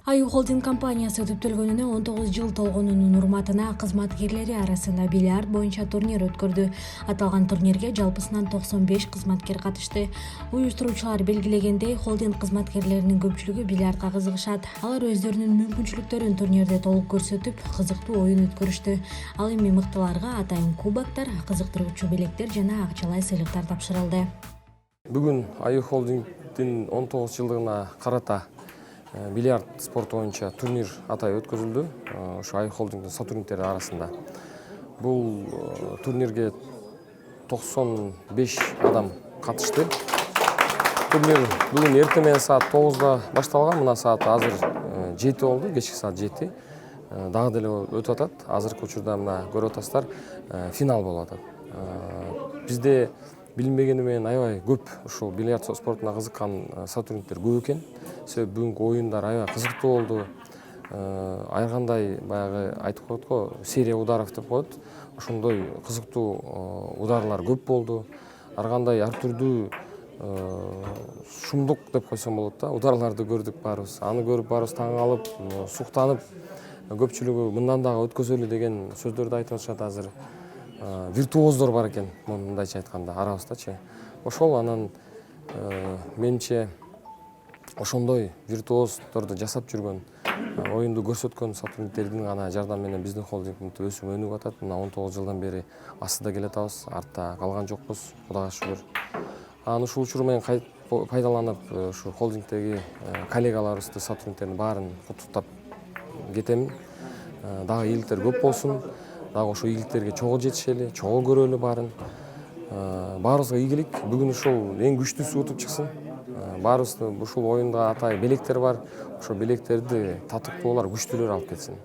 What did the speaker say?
Аю холдинг компаниясы түптөлгөнүнө 19 жыл толгонунун урматына кызматкерлери арасында бильярд боюнча турнир өткөрдү. Аталган турнирге жалпысынан 95 кызматкер катышты. Уюштуруучулар белгилегендей, холдинг кызматкерлеринин көпчүлүгү бильярдка кызыгышат. Алар өздөрүнүн мүмкүнчүлүктөрүн турнирде толук көрсөтүп, кызыктуу оюн өткөрүштү. Ал эми мыктыларга атайын кубоктор, кызыктыруучу белектер жана акчалай сыйлыктар тапшырылды. Бүгүн Аю холдингдин 19 жылдыгына карата бильярд спорту боюнча турнир атай өткөрүлдү. Ошо Аю холдингдин сотрудниктери арасында. Бул турнирге 95 адам катышты. Турнир бүгүн эртең менен саат 9-да башталган. Мына саат азыр 7 болду, кечки саат 7. Дагы деле өтүп атат. Азыркы учурда мына көрүп атасыздар, финал болуп атат. Бизде билинбегени менен аябай көп ушул бильярд спортуна кызыккан сотрудниктер көп экен. Себеби бүгүнкү оюндар аябай кызыктуу болду. Ар кандай баягы айтып коет го, серия ударов деп коет. Ошондой кызыктуу ударлар көп болду. Ар кандай ар түрдүү шумдук деп койсом болот да. Ударларды көрдүк баарыбыз. Аны көрүп баарыбыз таң калып, суктанып, көпчүлүгү мындан дагы өткөзөлү деген сөздөрдү айтып атышат азыр. Виртуоздор бар экен, мындайча айтканда, арабыздачы. Ошол анан менимче ошондой виртуоздорду жасап жүргөн, оюнду көрсөткөн сотрудниктердин гана жардам менен биздин холдинг өсүп өнүгүп атат. Мына 19 жылдан бери астыда келатабыз, артта калган жокпуз, Кудайга шүгүр. Анан ушул учур менен пайдаланып, ушу холдингдеги коллегаларыбызды, сотрудниктердин баарын куттуктап кетемин. Дагы ийгиликтер көп болсун. Дагы ошо ийгиликтерге чогуу жетишели, чогуу көрөлү баарын. Баарыбызга ийгилик. Бүгүн ушул эң күчтүүсү утуп чыксын. Баарыбыз ушул оюнда атай белектер бар. Ошо белектерди татыктуулар, күчтүүлөр алып кетсин.